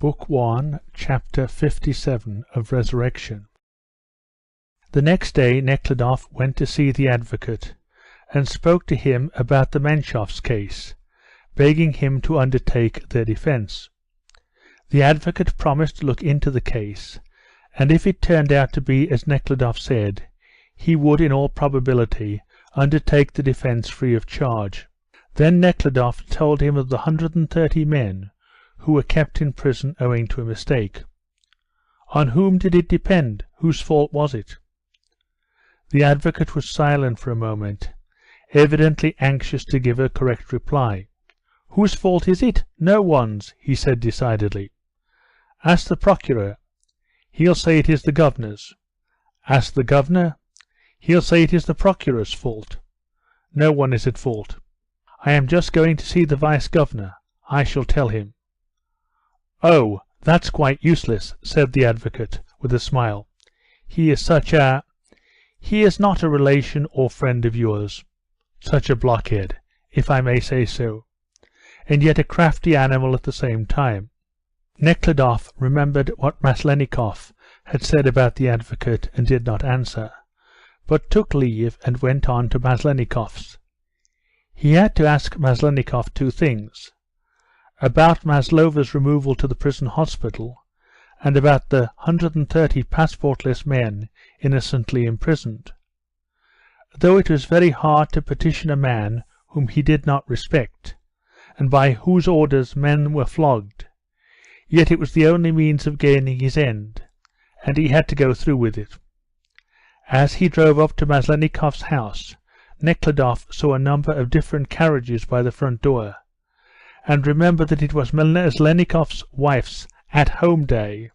Book 1, Chapter 57 of Resurrection. The next day Nekhludoff went to see the advocate, and spoke to him about the Menshovs case, begging him to undertake their defence. The advocate promised to look into the case, and if it turned out to be as Nekhludoff said, he would in all probability undertake the defence free of charge. Then Nekhludoff told him of the 130 men who were kept in prison owing to a mistake. On whom did it depend? Whose fault was it? The advocate was silent for a moment, evidently anxious to give a correct reply. Whose fault is it? No one's, he said decidedly. Ask the procureur. He'll say it is the governor's. Ask the governor. He'll say it is the procureur's fault. No one is at fault. I am just going to see the vice-governor. I shall tell him. Oh, that's quite useless, said the advocate, with a smile. He is not a relation or friend of yours. Such a blockhead, if I may say so, and yet a crafty animal at the same time. Nekhludoff remembered what Maslenikov had said about the advocate and did not answer, but took leave and went on to Maslenikov's. He had to ask Maslenikov two things: about Maslova's removal to the prison hospital, and about the 130 passportless men innocently imprisoned. Though it was very hard to petition a man whom he did not respect, and by whose orders men were flogged, yet it was the only means of gaining his end, and he had to go through with it. As he drove up to Maslenikov's house, Nekhludoff saw a number of different carriages by the front door, and remembered that it was Maslenikov's wife's at-home day,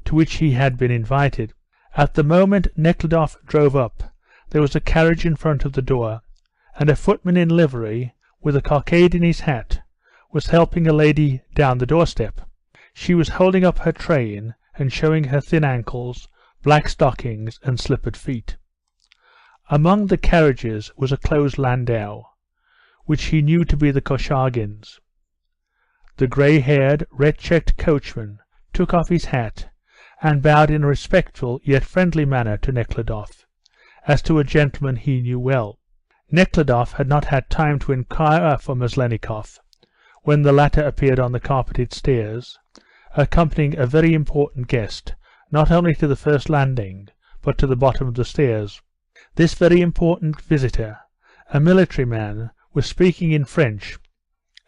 to which he had been invited. At the moment Nekhludoff drove up, there was a carriage in front of the door, and a footman in livery, with a cockade in his hat, was helping a lady down the doorstep. She was holding up her train and showing her thin ankles, black stockings, and slippered feet. Among the carriages was a closed landau, which he knew to be the Korchagins'. The grey-haired, red-checked coachman took off his hat and bowed in a respectful yet friendly manner to Nekhludoff, as to a gentleman he knew well. Nekhludoff had not had time to inquire for Maslenikov when the latter appeared on the carpeted stairs, accompanying a very important guest, not only to the first landing, but to the bottom of the stairs. This very important visitor, a military man, was speaking in French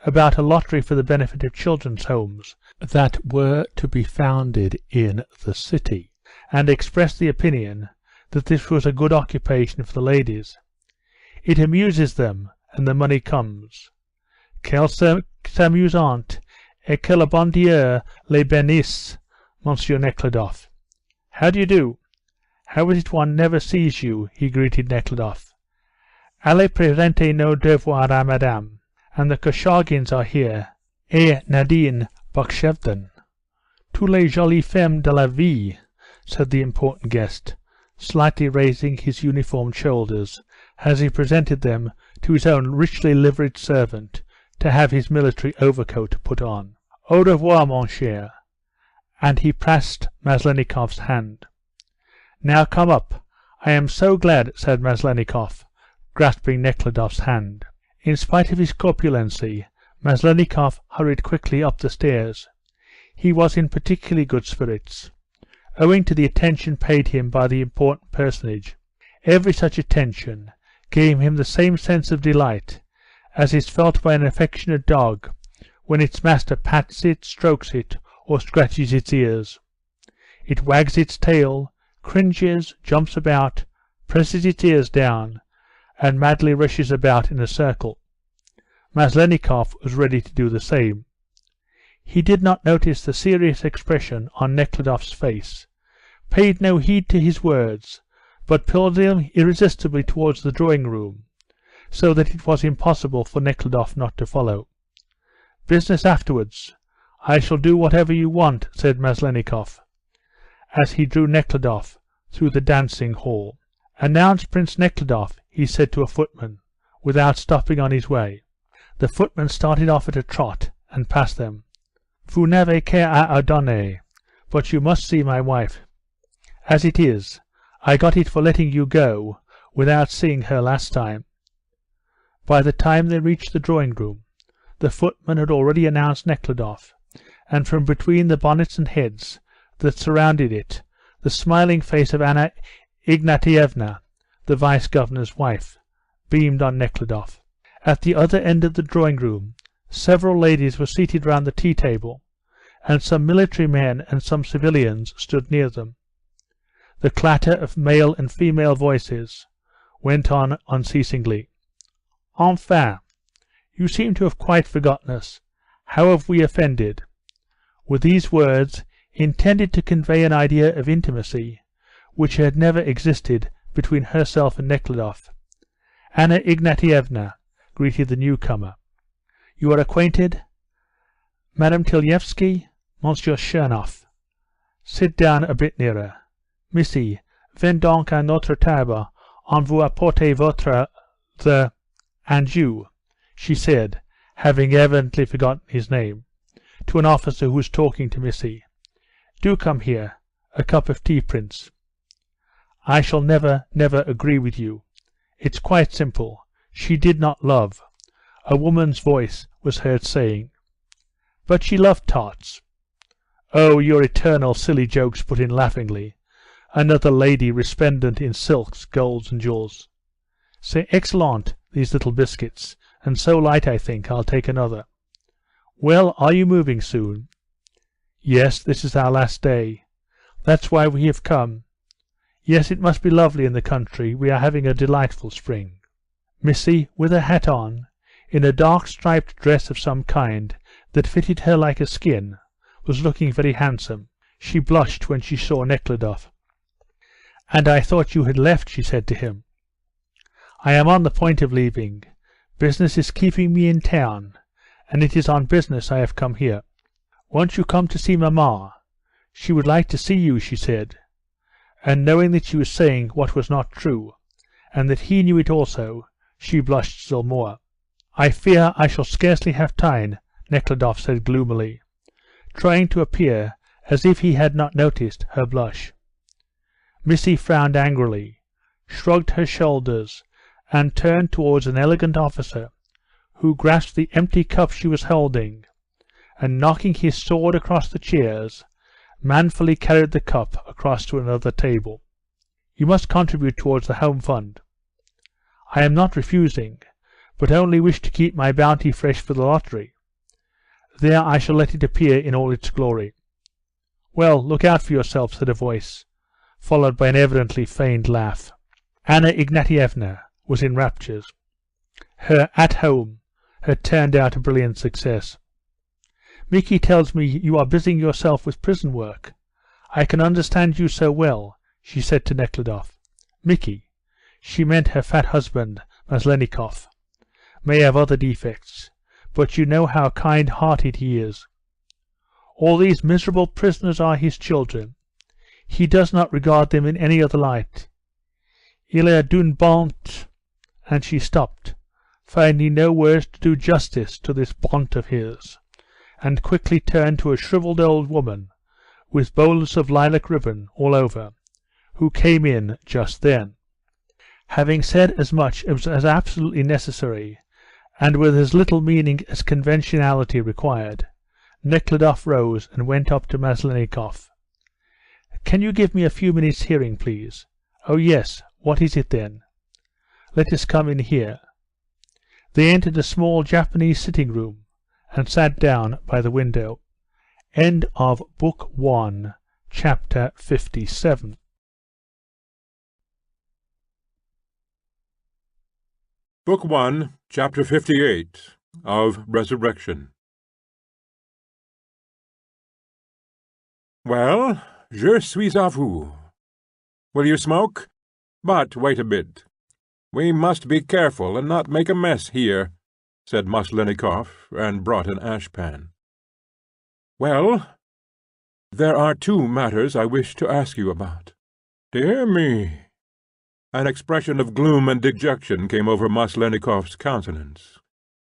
about a lottery for the benefit of children's homes that were to be founded in the city, and expressed the opinion that this was a good occupation for the ladies. It amuses them, and the money comes. Quelle amusante, et que le bon Dieu les bénisse, Monsieur Nekhludoff. How do you do? How is it one never sees you? He greeted Nekhludoff. Allez présenter nos devoirs à madame. And the Korchagins are here, et Nadine Bakshevden. Tous les jolies femmes de la vie, said the important guest, slightly raising his uniformed shoulders as he presented them to his own richly liveried servant to have his military overcoat put on. Au revoir, mon cher. And he pressed Maslenikov's hand. Now come up. I am so glad, said Maslenikov, grasping Nekhludoff's hand. In spite of his corpulency, Maslenikov hurried quickly up the stairs. He was in particularly good spirits, owing to the attention paid him by the important personage. Every such attention gave him the same sense of delight as is felt by an affectionate dog when its master pats it, strokes it, or scratches its ears. It wags its tail, cringes, jumps about, presses its ears down, and madly rushes about in a circle. Maslenikov was ready to do the same. He did not notice the serious expression on Nekhludoff's face, paid no heed to his words, but pulled him irresistibly towards the drawing-room, so that it was impossible for Nekhludoff not to follow. Business afterwards. I shall do whatever you want, said Maslenikov, as he drew Nekhludoff through the dancing hall. Announce Prince Nekhludoff, he said to a footman, without stopping on his way. The footman started off at a trot and passed them. Vous n'avez qu'à donner, but you must see my wife. As it is, I got it for letting you go without seeing her last time." By the time they reached the drawing-room, the footman had already announced Nekhludoff, and from between the bonnets and heads that surrounded it, the smiling face of Anna Ignatievna, the vice-governor's wife, beamed on Nekhludoff. At the other end of the drawing-room several ladies were seated round the tea-table, and some military men and some civilians stood near them. The clatter of male and female voices went on unceasingly. "Enfin, you seem to have quite forgotten us. How have we offended?" With these words, intended to convey an idea of intimacy which had never existed between herself and Nekhludoff, Anna Ignatievna greeted the newcomer. "You are acquainted? Madame Tilyevsky, Monsieur Chernoff. Sit down a bit nearer. Missy, venez donc à notre table, on vous apporte votre... and you," she said, having evidently forgotten his name, to an officer who was talking to Missy. "Do come here. A cup of tea, Prince." "I shall never agree with you. It's quite simple. She did not love," a woman's voice was heard saying. "But she loved tarts." "Oh, your eternal silly jokes," put in laughingly another lady resplendent in silks, golds, and jewels. "C'est excellent, these little biscuits, and so light I think I'll take another. Well, are you moving soon?" "Yes, this is our last day. That's why we have come. Yes, it must be lovely in the country. We are having a delightful spring." Missy, with her hat on, in a dark striped dress of some kind that fitted her like a skin, was looking very handsome. She blushed when she saw Nekhludoff. "And I thought you had left," she said to him. "I am on the point of leaving. Business is keeping me in town, and it is on business I have come here." "Won't you come to see Mamma? She would like to see you," she said, and knowing that she was saying what was not true, and that he knew it also, she blushed still more. "I fear I shall scarcely have time," Nekhludoff said gloomily, trying to appear as if he had not noticed her blush. Missy frowned angrily, shrugged her shoulders, and turned towards an elegant officer, who grasped the empty cup she was holding, and knocking his sword across the chairs, manfully carried the cup across to another table. "You must contribute towards the Home Fund." "I am not refusing, but only wish to keep my bounty fresh for the lottery. There I shall let it appear in all its glory." "Well, look out for yourself," said a voice, followed by an evidently feigned laugh. Anna Ignatievna was in raptures. Her "At Home" had turned out a brilliant success. "Micky tells me you are busying yourself with prison work. I can understand you so well," she said to Nekhludoff. "Micky," she meant her fat husband, Maslenikov, "may have other defects, but you know how kind-hearted he is. All these miserable prisoners are his children. He does not regard them in any other light. Il est d'une bonté," and she stopped, finding no words to do justice to this bonté of his, and quickly turned to a shrivelled old woman, with bows of lilac ribbon all over, who came in just then. Having said as much as was absolutely necessary, and with as little meaning as conventionality required, Nekhludoff rose and went up to Maslenikov. "Can you give me a few minutes' hearing, please?" "Oh yes, what is it then?" "Let us come in here." They entered a small Japanese sitting-room, and sat down by the window. End of Book 1, Chapter 57. Book 1, Chapter 58, of Resurrection. "Well, je suis à vous. Will you smoke? But wait a bit. We must be careful and not make a mess here," said Maslenikov, and brought an ashpan. "Well, there are two matters I wish to ask you about." "Dear me!" An expression of gloom and dejection came over Maslenikov's countenance.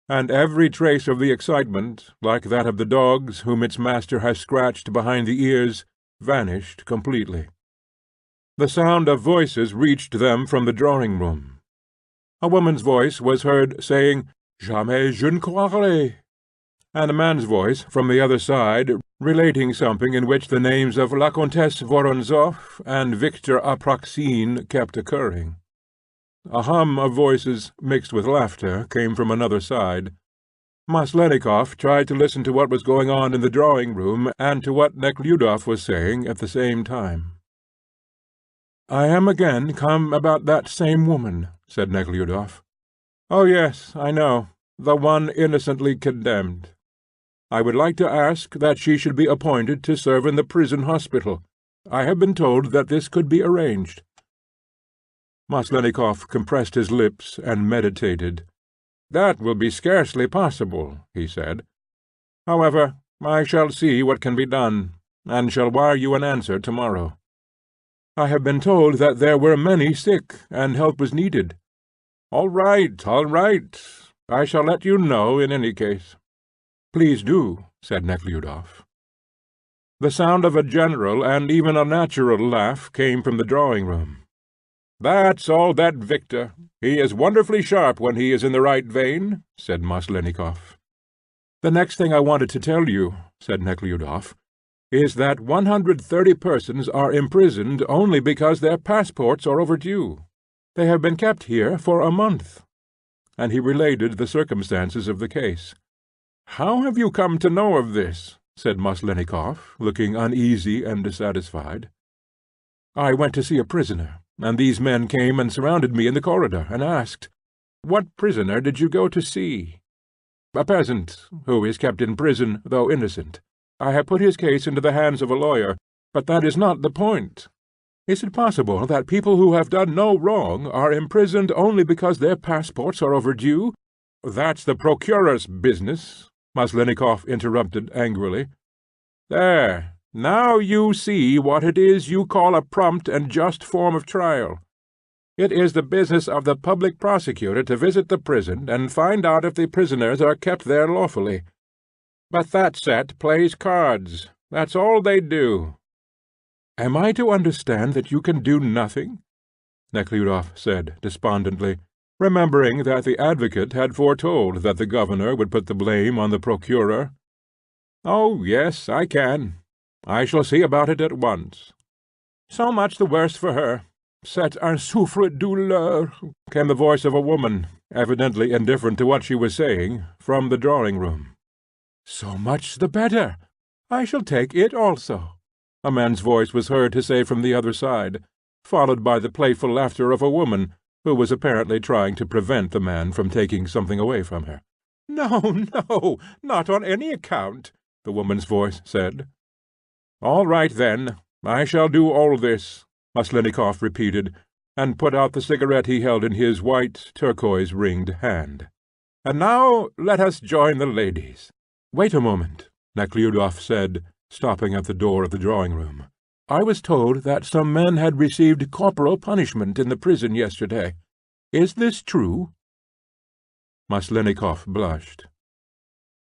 and every trace of the excitement, like that of the dogs whom its master has scratched behind the ears, vanished completely. The sound of voices reached them from the drawing-room. A woman's voice was heard saying, "Jamais je ne croirais," and a man's voice from the other side relating something in which the names of La Comtesse Voronzoff and Victor Apraxin kept occurring. A hum of voices, mixed with laughter, came from another side. Maslenikov tried to listen to what was going on in the drawing-room and to what Nekhludoff was saying at the same time. "I am again come about that same woman," said Nekhludoff. "Oh, yes, I know, the one innocently condemned. I would like to ask that she should be appointed to serve in the prison hospital. I have been told that this could be arranged." Maslenikov compressed his lips and meditated. "That will be scarcely possible," he said. "However, I shall see what can be done, and shall wire you an answer tomorrow. I have been told that there were many sick, and help was needed." All right. I shall let you know in any case." "Please do," said Nekhludoff. The sound of a general and even a natural laugh came from the drawing-room. "That's all that Victor. He is wonderfully sharp when he is in the right vein," said Maslenikov. "The next thing I wanted to tell you," said Nekhludoff, "is that 130 persons are imprisoned only because their passports are overdue. They have been kept here for a month." And he related the circumstances of the case. "How have you come to know of this?" said Maslenikov, looking uneasy and dissatisfied. "I went to see a prisoner, and these men came and surrounded me in the corridor, and asked, 'What prisoner did you go to see?' 'A peasant, who is kept in prison, though innocent. I have put his case into the hands of a lawyer, but that is not the point. Is it possible that people who have done no wrong are imprisoned only because their passports are overdue?' That's the procuror's business," Maslenikov interrupted angrily. "There, now you see what it is you call a prompt and just form of trial. It is the business of the public prosecutor to visit the prison and find out if the prisoners are kept there lawfully. But that set plays cards. That's all they do." "Am I to understand that you can do nothing?" Nekhludoff said despondently, remembering that the advocate had foretold that the governor would put the blame on the procureur. "Oh, yes, I can. I shall see about it at once." "So much the worse for her. C'est un souffre-douleur," came the voice of a woman, evidently indifferent to what she was saying, from the drawing-room. "So much the better. I shall take it also," a man's voice was heard to say from the other side, followed by the playful laughter of a woman, who was apparently trying to prevent the man from taking something away from her. "No, not on any account," the woman's voice said. "All right, then, I shall do all this," Maslenikov repeated, and put out the cigarette he held in his white, turquoise-ringed hand. "And now let us join the ladies." "Wait a moment," Nekhludoff said, stopping at the door of the drawing-room. "I was told that some men had received corporal punishment in the prison yesterday. Is this true?" Maslenikov blushed.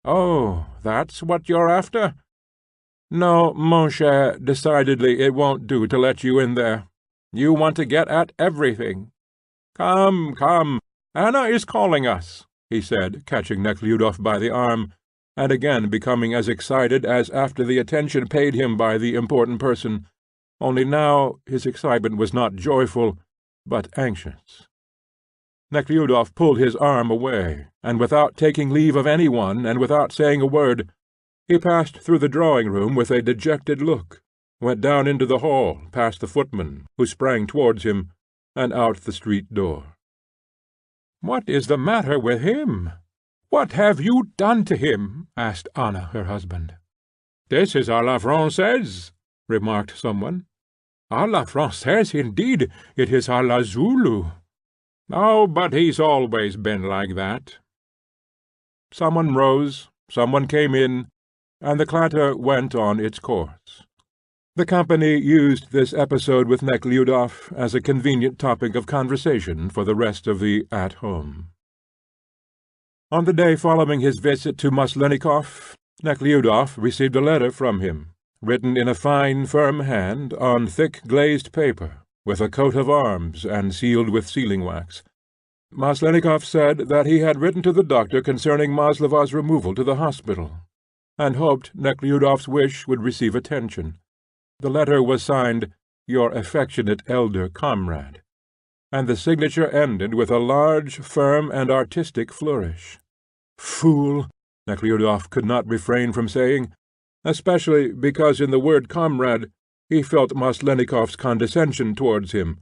"Oh, that's what you're after? No, mon cher, decidedly it won't do to let you in there. You want to get at everything. Come, Anna is calling us," he said, catching Nekhludoff by the arm, and again becoming as excited as after the attention paid him by the important person, only now his excitement was not joyful, but anxious. Nekhludoff pulled his arm away, and without taking leave of any one, and without saying a word, he passed through the drawing-room with a dejected look, went down into the hall, past the footman, who sprang towards him, and out the street door. "What is the matter with him? What have you done to him?" asked Anna, her husband. "This is à la Française," remarked someone. "À la Française, indeed! It is à la Zulu." "Oh, but he's always been like that." Someone rose, someone came in, and the clatter went on its course. The company used this episode with Nekhludoff as a convenient topic of conversation for the rest of the "At Home." On the day following his visit to Maslennikoff, Nekhludoff received a letter from him, written in a fine, firm hand, on thick glazed paper, with a coat of arms, and sealed with sealing wax. Maslennikoff said that he had written to the doctor concerning Maslova's removal to the hospital, and hoped Nekhludoff's wish would receive attention. The letter was signed, "Your affectionate elder comrade," and the signature ended with a large, firm, and artistic flourish. "Fool!" Nekhludoff could not refrain from saying, especially because in the word comrade he felt Maslennikoff's condescension towards him.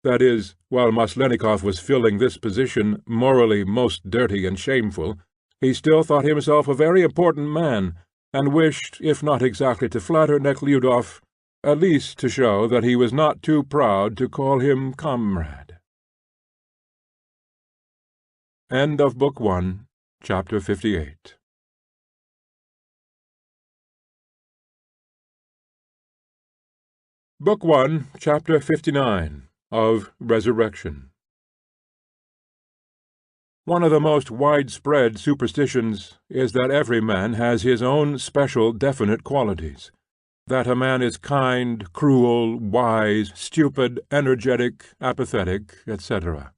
That is, while Maslennikoff was filling this position, morally most dirty and shameful, he still thought himself a very important man, and wished, if not exactly to flatter Nekhludoff, at least to show that he was not too proud to call him comrade. End of Book 1, Chapter 58. Book 1, Chapter 59, of Resurrection. One of the most widespread superstitions is that every man has his own special definite qualities, that a man is kind, cruel, wise, stupid, energetic, apathetic, etc.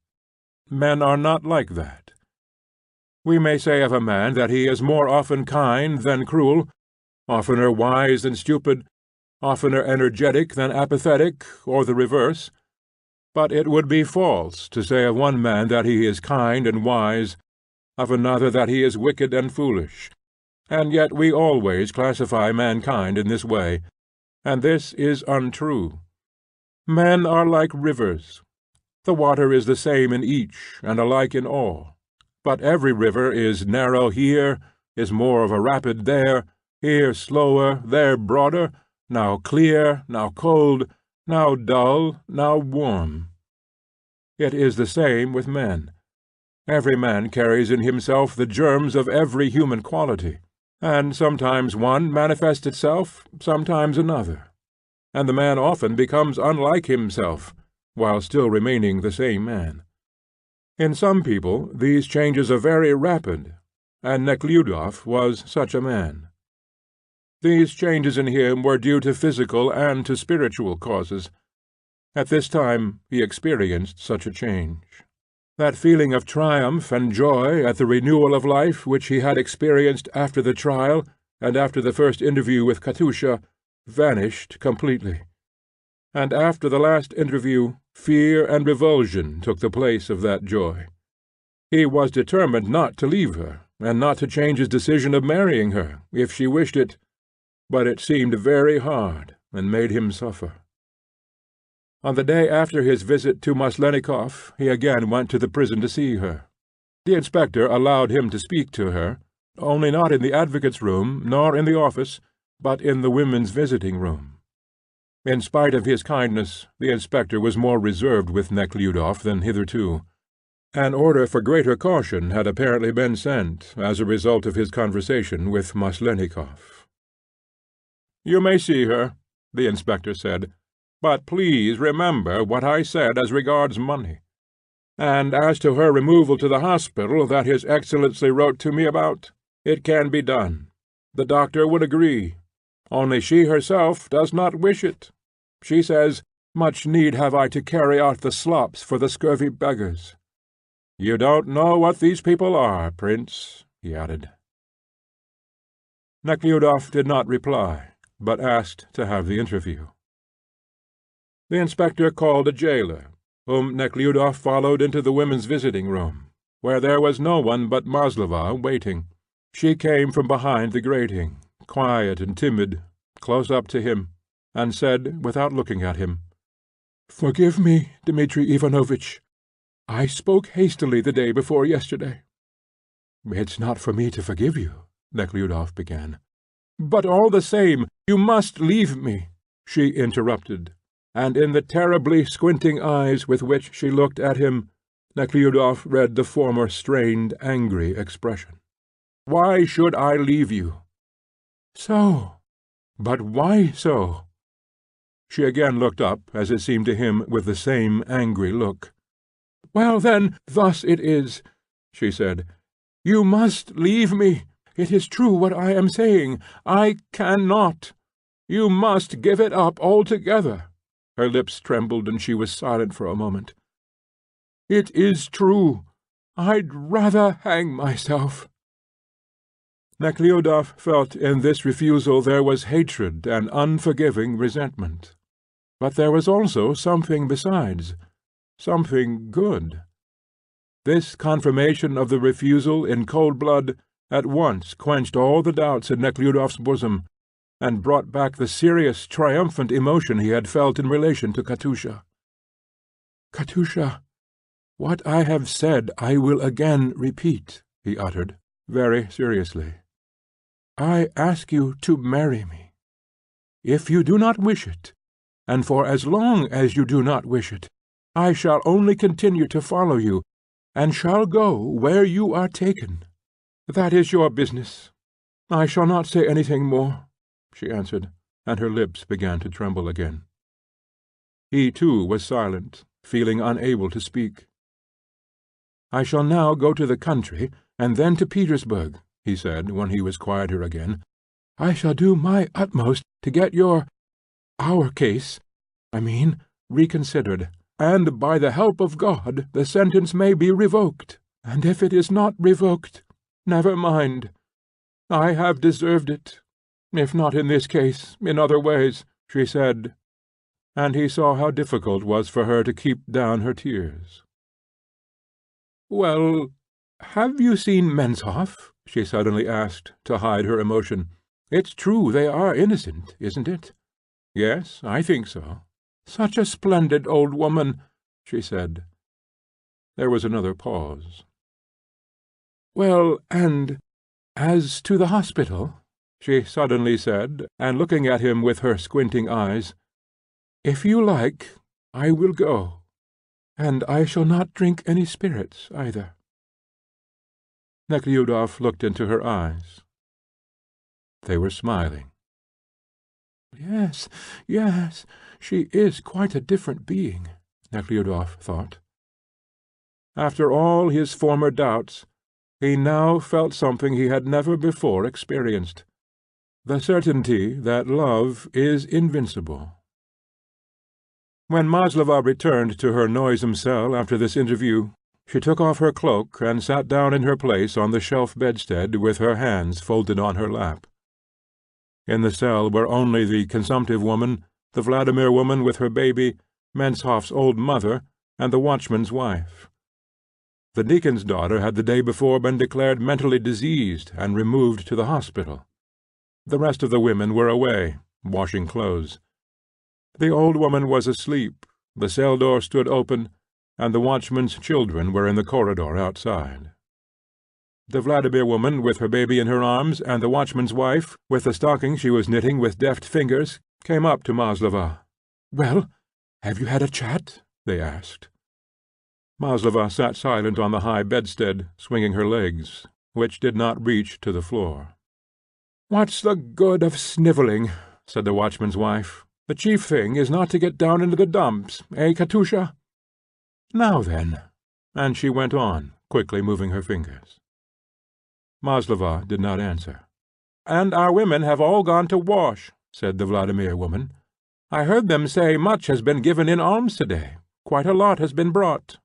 Men are not like that. We may say of a man that he is more often kind than cruel, oftener wise than stupid, oftener energetic than apathetic, or the reverse. But it would be false to say of one man that he is kind and wise, of another that he is wicked and foolish, and yet we always classify mankind in this way, and this is untrue. Men are like rivers. The water is the same in each, and alike in all, but every river is narrow here, is more of a rapid there, here slower, there broader, now clear, now cold, now dull, now warm. It is the same with men. Every man carries in himself the germs of every human quality, and sometimes one manifests itself, sometimes another, and the man often becomes unlike himself, while still remaining the same man. In some people these changes are very rapid, and Nekhludoff was such a man. These changes in him were due to physical and to spiritual causes. At this time he experienced such a change. That feeling of triumph and joy at the renewal of life which he had experienced after the trial and after the first interview with Katusha vanished completely, and after the last interview fear and revulsion took the place of that joy. He was determined not to leave her, and not to change his decision of marrying her, if she wished it, but it seemed very hard, and made him suffer. On the day after his visit to Maslennikoff, he again went to the prison to see her. The inspector allowed him to speak to her, only not in the advocate's room, nor in the office, but in the women's visiting room. In spite of his kindness, the inspector was more reserved with Nekhludoff than hitherto. An order for greater caution had apparently been sent, as a result of his conversation with Maslennikoff. "You may see her," the inspector said, "but please remember what I said as regards money. And as to her removal to the hospital that His Excellency wrote to me about, it can be done. The doctor would agree. Only she herself does not wish it. She says, 'Much need have I to carry out the slops for the scurvy beggars.' You don't know what these people are, Prince," he added. Nekhludoff did not reply, but asked to have the interview. The inspector called a jailer, whom Nekhludoff followed into the women's visiting room, where there was no one but Maslova waiting. She came from behind the grating, quiet and timid, close up to him, and said, without looking at him, "Forgive me, Dmitri Ivanovitch. I spoke hastily the day before yesterday." "It's not for me to forgive you," Nekhludoff began. "But all the same, you must leave me," she interrupted, and in the terribly squinting eyes with which she looked at him, Nekhludoff read the former strained, angry expression. "Why should I leave you?" "So? But why so?" She again looked up, as it seemed to him, with the same angry look. "Well, then, thus it is," she said. You must leave me. It is true what I am saying. I cannot. You must give it up altogether." Her lips trembled, and she was silent for a moment. "It is true. I'd rather hang myself." Nekhludoff felt in this refusal there was hatred and unforgiving resentment. But there was also something besides, something good. This confirmation of the refusal in cold blood at once quenched all the doubts in Nekhludoff's bosom, and brought back the serious, triumphant emotion he had felt in relation to Katusha. "Katusha, what I have said I will again repeat," he uttered, very seriously. "I ask you to marry me. If you do not wish it, and for as long as you do not wish it, I shall only continue to follow you, and shall go where you are taken. That is your business. I shall not say anything more," she answered, and her lips began to tremble again. He, too, was silent, feeling unable to speak. "I shall now go to the country, and then to Petersburg," he said, when he was quieter again. "I shall do my utmost to get our case, reconsidered, and by the help of God the sentence may be revoked, and if it is not revoked, never mind. I have deserved it, if not in this case, in other ways," she said, and he saw how difficult it was for her to keep down her tears. "Well, have you seen Menshoff?" she suddenly asked, to hide her emotion. "It's true they are innocent, isn't it?" "Yes, I think so." "Such a splendid old woman," she said. There was another pause. "Well, and as to the hospital," she suddenly said, and looking at him with her squinting eyes, "if you like, I will go, and I shall not drink any spirits either." Nekhludoff looked into her eyes. They were smiling. "Yes, yes, she is quite a different being," Nekhludoff thought. After all his former doubts, he now felt something he had never before experienced, the certainty that love is invincible. When Maslova returned to her noisome cell after this interview, she took off her cloak and sat down in her place on the shelf bedstead with her hands folded on her lap. In the cell were only the consumptive woman, the Vladimir woman with her baby, Menshoff's old mother, and the watchman's wife. The deacon's daughter had the day before been declared mentally diseased and removed to the hospital. The rest of the women were away, washing clothes. The old woman was asleep, the cell door stood open, and the watchman's children were in the corridor outside. The Vladimir woman, with her baby in her arms, and the watchman's wife, with the stocking she was knitting with deft fingers, came up to Maslova. "Well, have you had a chat?" they asked. Maslova sat silent on the high bedstead, swinging her legs, which did not reach to the floor. "What's the good of snivelling?" said the watchman's wife. "The chief thing is not to get down into the dumps, Katusha? Now then," and she went on, quickly moving her fingers. Maslova did not answer. "And our women have all gone to wash," said the Vladimir woman. "I heard them say much has been given in alms today. Quite a lot has been brought."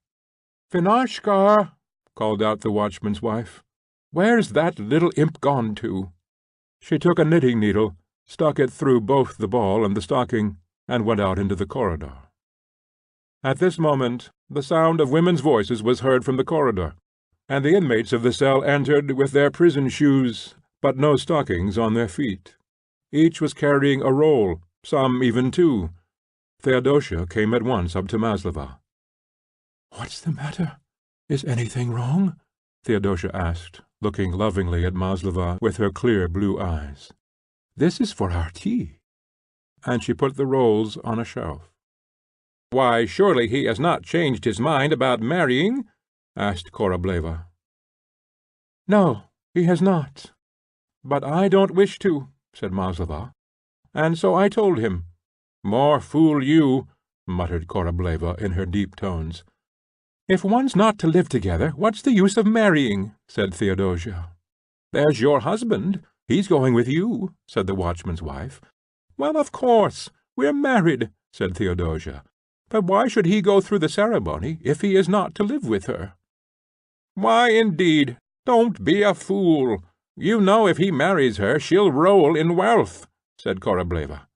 "Finashka," called out the watchman's wife, "where's that little imp gone to?" She took a knitting needle, stuck it through both the ball and the stocking, and went out into the corridor. At this moment the sound of women's voices was heard from the corridor, and the inmates of the cell entered with their prison shoes, but no stockings on their feet. Each was carrying a roll, some even two. Theodosia came at once up to Maslova. "What's the matter? Is anything wrong?" Theodosia asked, looking lovingly at Maslova with her clear blue eyes. "This is for our tea." And she put the rolls on a shelf. "Why, surely he has not changed his mind about marrying?" asked Korableva. "No, he has not. But I don't wish to," said Maslova, "and so I told him." "More fool you," muttered Korableva in her deep tones. "If one's not to live together, what's the use of marrying?" said Theodosia. "There's your husband. He's going with you," said the watchman's wife. "Well, of course, we're married," said Theodosia. "But why should he go through the ceremony if he is not to live with her?" "Why, indeed? Don't be a fool. You know if he marries her she'll roll in wealth," said Korableva.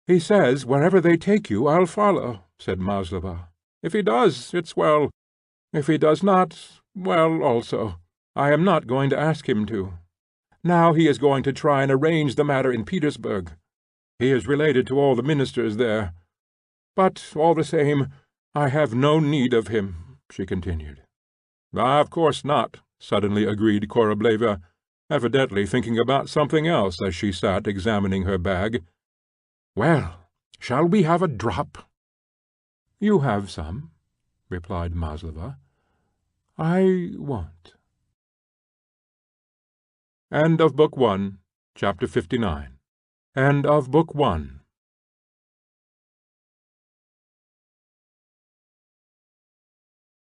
"He says wherever they take you I'll follow," said Maslova. "If he does, it's well. If he does not, well also. I am not going to ask him to. Now he is going to try and arrange the matter in Petersburg. He is related to all the ministers there. But, all the same, I have no need of him," she continued. "Of course not," suddenly agreed Korableva, evidently thinking about something else as she sat examining her bag. "Well, shall we have a drop?" "You have some," replied Maslova. "I won't." End of Book 1, Chapter 59. End of Book 1.